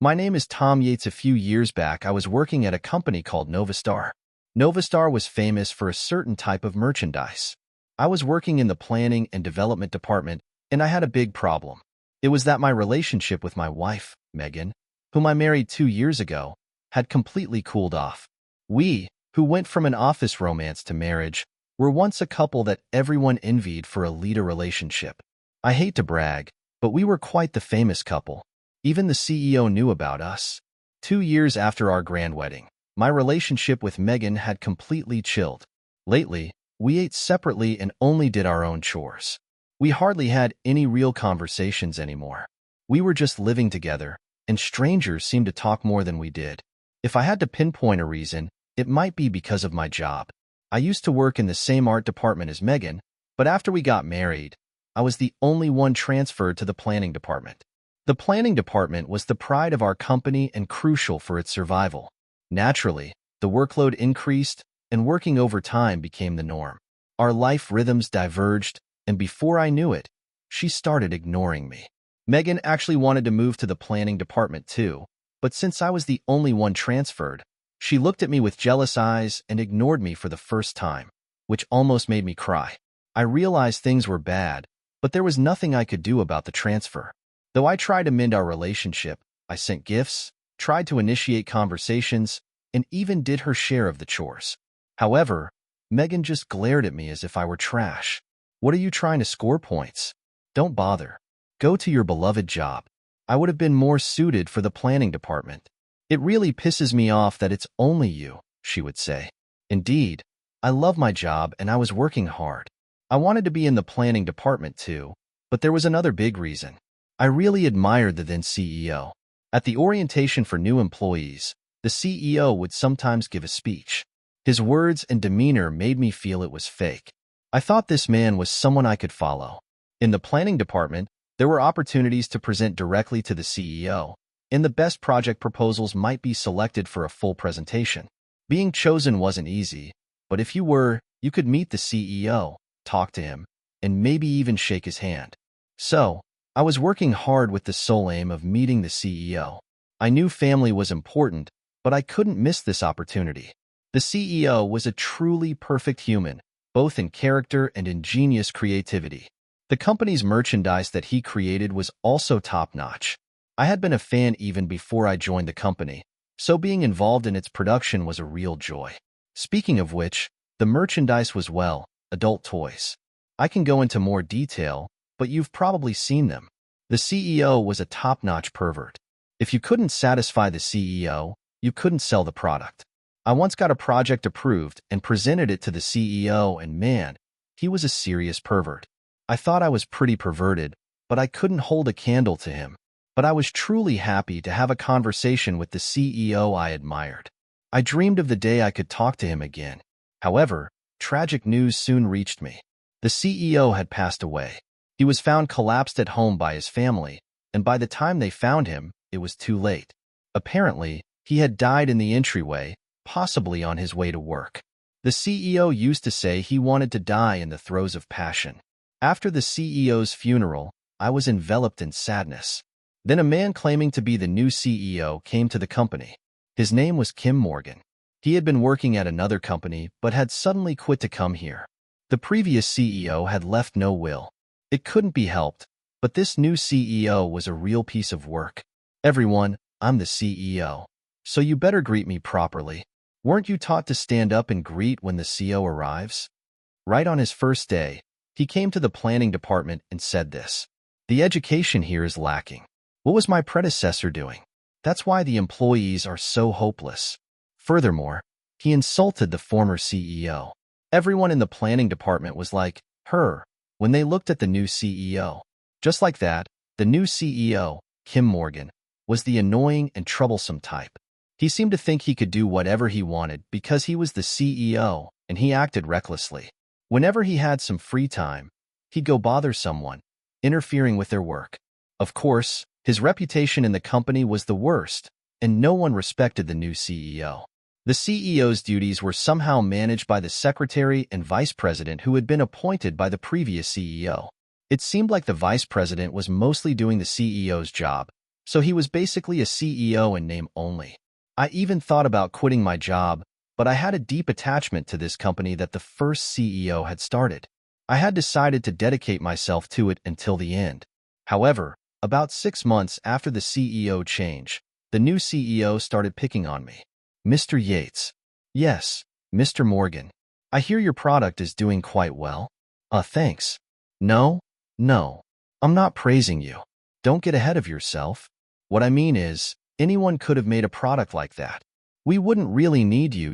My name is Tom Yates. A few years back, I was working at a company called Novastar. Novastar was famous for a certain type of merchandise. I was working in the planning and development department, and I had a big problem. It was that my relationship with my wife, Megan, whom I married 2 years ago, had completely cooled off. We, who went from an office romance to marriage, were once a couple that everyone envied for a leader relationship. I hate to brag, but we were quite the famous couple. Even the CEO knew about us. 2 years after our grand wedding, my relationship with Megan had completely chilled. Lately, we ate separately and only did our own chores. We hardly had any real conversations anymore. We were just living together, and strangers seemed to talk more than we did. If I had to pinpoint a reason, it might be because of my job. I used to work in the same art department as Megan, but after we got married, I was the only one transferred to the planning department. The planning department was the pride of our company and crucial for its survival. Naturally, the workload increased, and working overtime became the norm. Our life rhythms diverged, and before I knew it, she started ignoring me. Megan actually wanted to move to the planning department too, but since I was the only one transferred, she looked at me with jealous eyes and ignored me for the first time, which almost made me cry. I realized things were bad, but there was nothing I could do about the transfer. Though I tried to mend our relationship, I sent gifts, tried to initiate conversations, and even did her share of the chores. However, Megan just glared at me as if I were trash. What are you trying to score points? Don't bother. Go to your beloved job. I would have been more suited for the planning department. It really pisses me off that it's only you, she would say. Indeed, I love my job and I was working hard. I wanted to be in the planning department too, but there was another big reason. I really admired the then CEO. At the orientation for new employees, the CEO would sometimes give a speech. His words and demeanor made me feel it was fake. I thought this man was someone I could follow. In the planning department, there were opportunities to present directly to the CEO, and the best project proposals might be selected for a full presentation. Being chosen wasn't easy, but if you were, you could meet the CEO, talk to him, and maybe even shake his hand. So, I was working hard with the sole aim of meeting the CEO. I knew family was important, but I couldn't miss this opportunity. The CEO was a truly perfect human, both in character and ingenious creativity. The company's merchandise that he created was also top-notch. I had been a fan even before I joined the company, so being involved in its production was a real joy. Speaking of which, the merchandise was, well, adult toys. I can go into more detail, but you've probably seen them. The CEO was a top-notch pervert. If you couldn't satisfy the CEO, you couldn't sell the product. I once got a project approved and presented it to the CEO, and man, he was a serious pervert. I thought I was pretty perverted, but I couldn't hold a candle to him. But I was truly happy to have a conversation with the CEO I admired. I dreamed of the day I could talk to him again. However, tragic news soon reached me. The CEO had passed away. He was found collapsed at home by his family, and by the time they found him, it was too late. Apparently, he had died in the entryway, possibly on his way to work. The CEO used to say he wanted to die in the throes of passion. After the CEO's funeral, I was enveloped in sadness. Then a man claiming to be the new CEO came to the company. His name was Kim Morgan. He had been working at another company but had suddenly quit to come here. The previous CEO had left no will. It couldn't be helped, but this new CEO was a real piece of work. Everyone, I'm the CEO, so you better greet me properly. Weren't you taught to stand up and greet when the CEO arrives? Right on his first day, he came to the planning department and said this: "The education here is lacking. What was my predecessor doing? That's why the employees are so hopeless." Furthermore, he insulted the former CEO. Everyone in the planning department was like, her, when they looked at the new CEO. Just like that, the new CEO, Kim Morgan, was the annoying and troublesome type. He seemed to think he could do whatever he wanted because he was the CEO, and he acted recklessly. Whenever he had some free time, he'd go bother someone, interfering with their work. Of course, his reputation in the company was the worst, and no one respected the new CEO. The CEO's duties were somehow managed by the secretary and vice president who had been appointed by the previous CEO. It seemed like the vice president was mostly doing the CEO's job, So he was basically a CEO in name only. I even thought about quitting my job, but I had a deep attachment to this company that the first CEO had started. I had decided to dedicate myself to it until the end. However, about 6 months after the CEO change, the new CEO started picking on me. Mr. Yates. Yes, Mr. Morgan. I hear your product is doing quite well. Thanks. No, no. I'm not praising you. Don't get ahead of yourself. What I mean is, anyone could have made a product like that. We wouldn't really need you,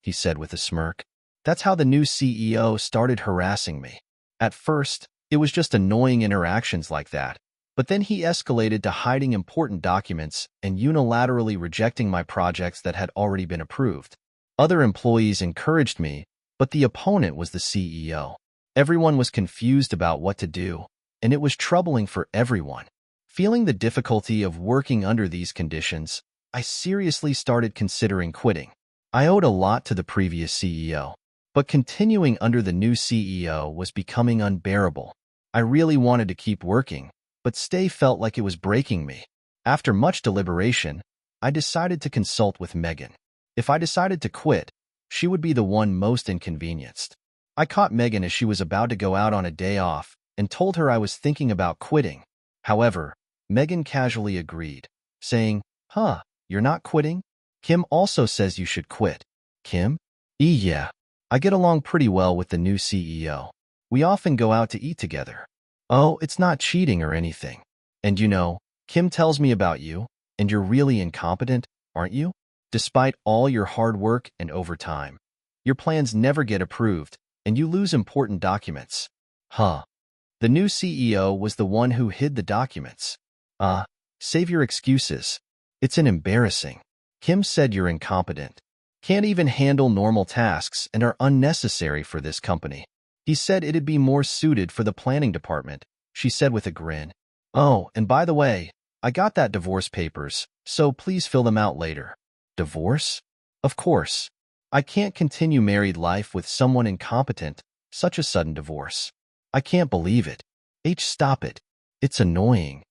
he said with a smirk. That's how the new CEO started harassing me. At first, it was just annoying interactions like that, but then he escalated to hiding important documents and unilaterally rejecting my projects that had already been approved. Other employees encouraged me, but the opponent was the CEO. Everyone was confused about what to do, and it was troubling for everyone. Feeling the difficulty of working under these conditions, I seriously started considering quitting. I owed a lot to the previous CEO, but continuing under the new CEO was becoming unbearable. I really wanted to keep working, but stay felt like it was breaking me. After much deliberation, I decided to consult with Megan. If I decided to quit, she would be the one most inconvenienced. I caught Megan as she was about to go out on a day off and told her I was thinking about quitting. However, Megan casually agreed, saying, you're not quitting? Kim also says you should quit. Kim? Yeah. I get along pretty well with the new CEO. We often go out to eat together. Oh, it's not cheating or anything. And Kim tells me about you, and you're really incompetent, aren't you? Despite all your hard work and overtime, your plans never get approved, and you lose important documents. The new CEO was the one who hid the documents. Save your excuses. It's an embarrassing. Kim said you're incompetent. Can't even handle normal tasks and are unnecessary for this company. He said it'd be more suited for the planning department, she said with a grin. Oh, and by the way, I got that divorce papers, so please fill them out later. Divorce? Of course. I can't continue married life with someone incompetent, such a sudden divorce. I can't believe it. Stop it. It's annoying.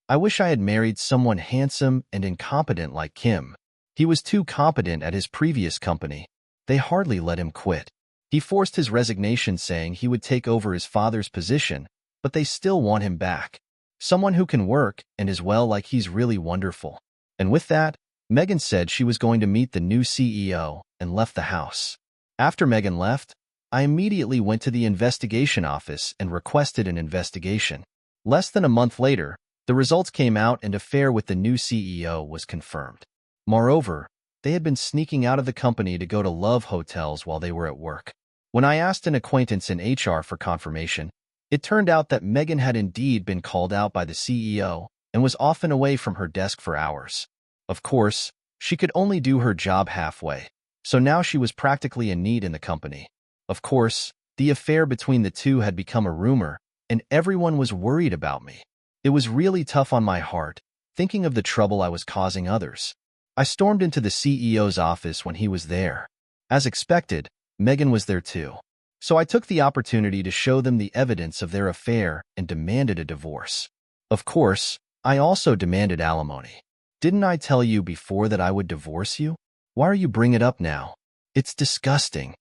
I wish I had married someone handsome and incompetent like Kim. He was too competent at his previous company. They hardly let him quit. He forced his resignation saying he would take over his father's position, but they still want him back. Someone who can work and is well, like he's really wonderful. And with that, Megan said she was going to meet the new CEO and left the house. After Megan left, I immediately went to the investigation office and requested an investigation. Less than a month later, the results came out and affair with the new CEO was confirmed. Moreover, they had been sneaking out of the company to go to love hotels while they were at work. When I asked an acquaintance in HR for confirmation, it turned out that Megan had indeed been called out by the CEO and was often away from her desk for hours. Of course, she could only do her job halfway, so now she was practically a need in the company. Of course, the affair between the two had become a rumor, and everyone was worried about me. It was really tough on my heart, thinking of the trouble I was causing others. I stormed into the CEO's office when he was there. As expected, Megan was there too. So I took the opportunity to show them the evidence of their affair and demanded a divorce. Of course, I also demanded alimony. Didn't I tell you before that I would divorce you? Why are you bringing it up now? It's disgusting.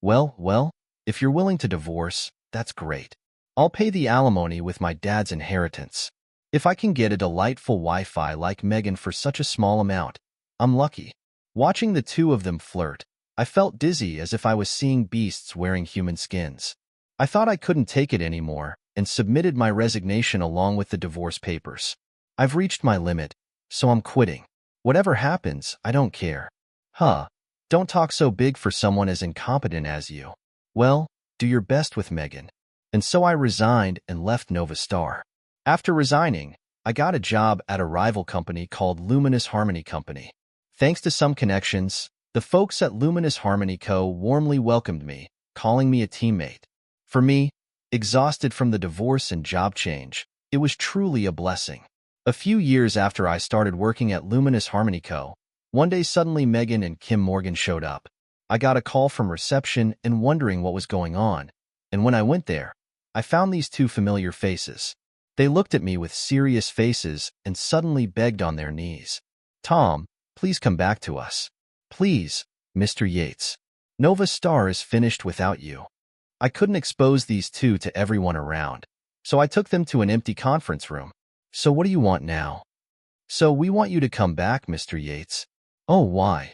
Well, if you're willing to divorce, that's great. I'll pay the alimony with my dad's inheritance. If I can get a delightful Wi-Fi like Megan for such a small amount, I'm lucky. Watching the two of them flirt, I felt dizzy as if I was seeing beasts wearing human skins. I thought I couldn't take it anymore and submitted my resignation along with the divorce papers. I've reached my limit, so I'm quitting. Whatever happens, I don't care. Don't talk so big for someone as incompetent as you. Well, do your best with Megan. And so I resigned and left Novastar. After resigning, I got a job at a rival company called Luminous Harmony Company. Thanks to some connections, the folks at Luminous Harmony Co. warmly welcomed me, calling me a teammate. For me, exhausted from the divorce and job change, it was truly a blessing. A few years after I started working at Luminous Harmony Co., one day suddenly Megan and Kim Morgan showed up. I got a call from reception and wondering what was going on, and when I went there, I found these two familiar faces. They looked at me with serious faces and suddenly begged on their knees. Tom, please come back to us. Please, Mr. Yates. Nova Star is finished without you. I couldn't expose these two to everyone around, so I took them to an empty conference room. So what do you want now? So we want you to come back, Mr. Yates. Oh, why?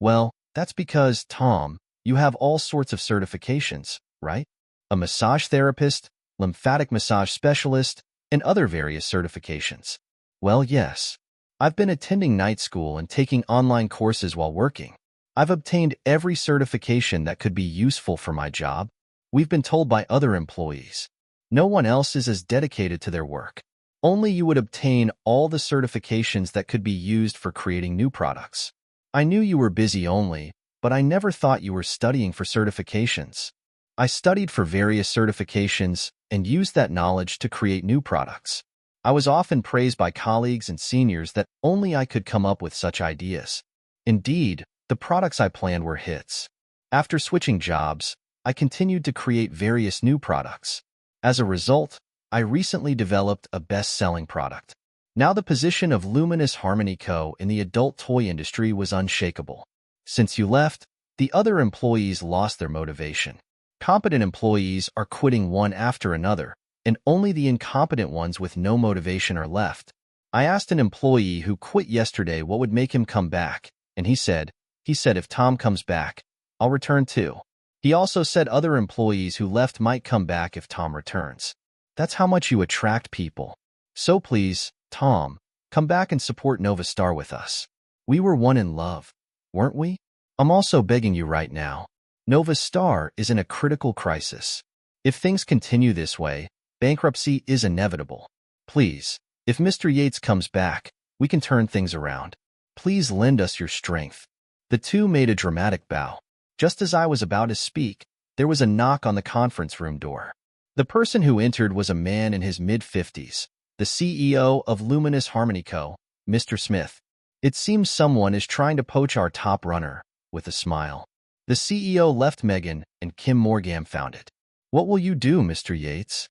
Well, that's because, Tom, you have all sorts of certifications, right? A massage therapist, lymphatic massage specialist, and other various certifications. Well, yes. I've been attending night school and taking online courses while working. I've obtained every certification that could be useful for my job. We've been told by other employees. No one else is as dedicated to their work. Only you would obtain all the certifications that could be used for creating new products. I knew you were busy only, but I never thought you were studying for certifications. I studied for various certifications and used that knowledge to create new products. I was often praised by colleagues and seniors that only I could come up with such ideas. Indeed, the products I planned were hits. After switching jobs, I continued to create various new products. As a result, I recently developed a best-selling product. Now the position of Luminous Harmony Co. in the adult toy industry was unshakable. Since you left, the other employees lost their motivation. Competent employees are quitting one after another, and only the incompetent ones with no motivation are left. I asked an employee who quit yesterday what would make him come back, and he said, if Tom comes back, I'll return too. He also said other employees who left might come back if Tom returns. That's how much you attract people. So please, Tom, come back and support Nova Star with us. We were one in love, weren't we? I'm also begging you right now. Nova Star is in a critical crisis. If things continue this way, bankruptcy is inevitable. Please, if Mr. Yates comes back, we can turn things around. Please lend us your strength. The two made a dramatic bow. Just as I was about to speak, there was a knock on the conference room door. The person who entered was a man in his mid-50s, the CEO of Luminous Harmony Co., Mr. Smith. It seems someone is trying to poach our top runner, with a smile. The CEO left Megan, and Kim Morgan found it. What will you do, Mr. Yates?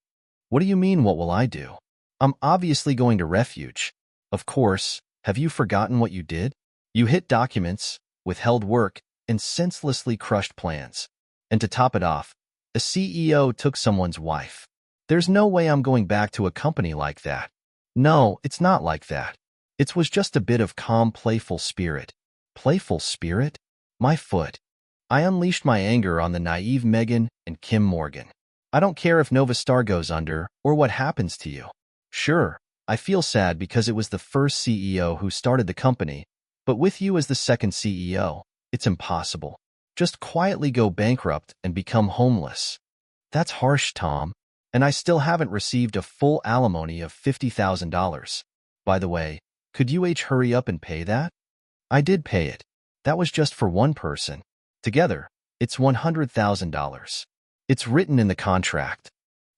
What do you mean, what will I do? I'm obviously going to refuge. Of course, have you forgotten what you did? You hid documents, withheld work, and senselessly crushed plans. And to top it off, a CEO took someone's wife. There's no way I'm going back to a company like that. No, it's not like that. It was just a bit of calm, playful spirit. Playful spirit? My foot. I unleashed my anger on the naive Megan and Kim Morgan. I don't care if Nova Star goes under or what happens to you. Sure, I feel sad because it was the first CEO who started the company, but with you as the second CEO, it's impossible. Just quietly go bankrupt and become homeless. That's harsh, Tom. And I still haven't received a full alimony of $50,000. By the way, could you hurry up and pay that? I did pay it. That was just for one person. Together, it's $100,000. It's written in the contract.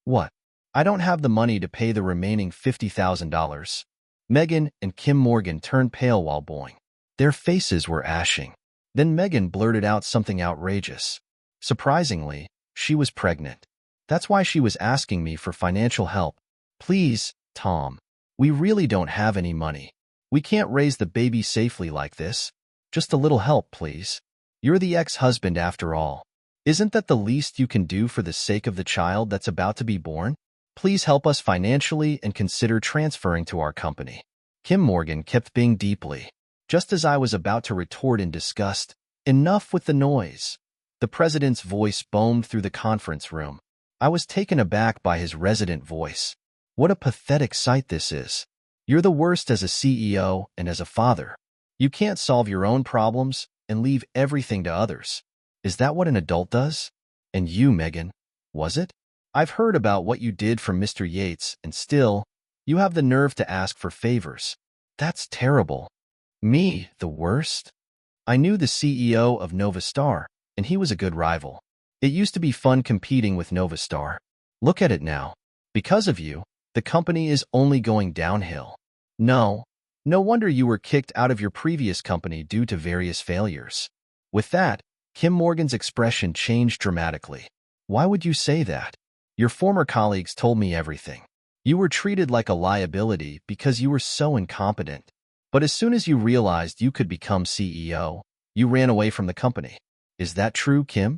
What? I don't have the money to pay the remaining $50,000. Megan and Kim Morgan turned pale while bowing. Their faces were ashing. Then Megan blurted out something outrageous. Surprisingly, she was pregnant. That's why she was asking me for financial help. Please, Tom, we really don't have any money. We can't raise the baby safely like this. Just a little help, please. You're the ex-husband after all. Isn't that the least you can do for the sake of the child that's about to be born? Please help us financially and consider transferring to our company. Kim Morgan kept being deeply. Just as I was about to retort in disgust, enough with the noise. The president's voice boomed through the conference room. I was taken aback by his resonant voice. What a pathetic sight this is. You're the worst as a CEO and as a father. You can't solve your own problems and leave everything to others. Is that what an adult does? And you, Megan, was it? I've heard about what you did for Mr. Yates, and still, you have the nerve to ask for favors. That's terrible. Me, the worst? I knew the CEO of Nova Star, and he was a good rival. It used to be fun competing with Nova Star. Look at it now. Because of you, the company is only going downhill. No wonder you were kicked out of your previous company due to various failures. With that, Kim Morgan's expression changed dramatically. Why would you say that? Your former colleagues told me everything. You were treated like a liability because you were so incompetent. But as soon as you realized you could become CEO, you ran away from the company. Is that true, Kim?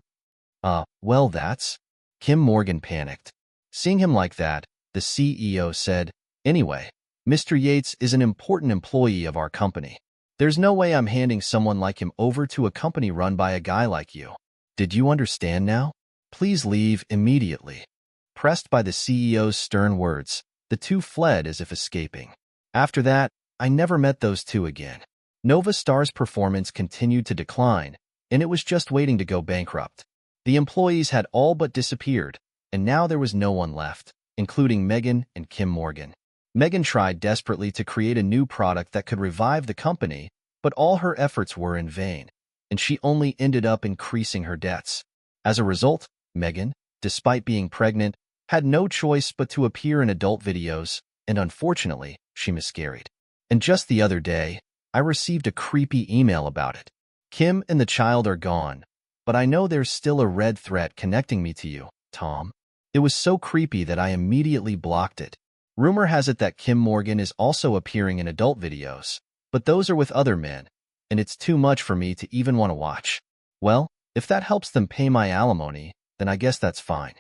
Well, that's... Kim Morgan panicked. Seeing him like that, the CEO said, "Anyway, Mr. Yates is an important employee of our company. There's no way I'm handing someone like him over to a company run by a guy like you. Did you understand now? Please leave immediately." Pressed by the CEO's stern words, the two fled as if escaping. After that, I never met those two again. Nova Star's performance continued to decline, and it was just waiting to go bankrupt. The employees had all but disappeared, and now there was no one left, including Megan and Kim Morgan. Megan tried desperately to create a new product that could revive the company, but all her efforts were in vain, and she only ended up increasing her debts. As a result, Megan, despite being pregnant, had no choice but to appear in adult videos, and unfortunately, she miscarried. And just the other day, I received a creepy email about it. Kim and the child are gone, but I know there's still a red thread connecting me to you, Tom. It was so creepy that I immediately blocked it. Rumor has it that Kim Morgan is also appearing in adult videos, but those are with other men, and it's too much for me to even want to watch. Well, if that helps them pay my alimony, then I guess that's fine.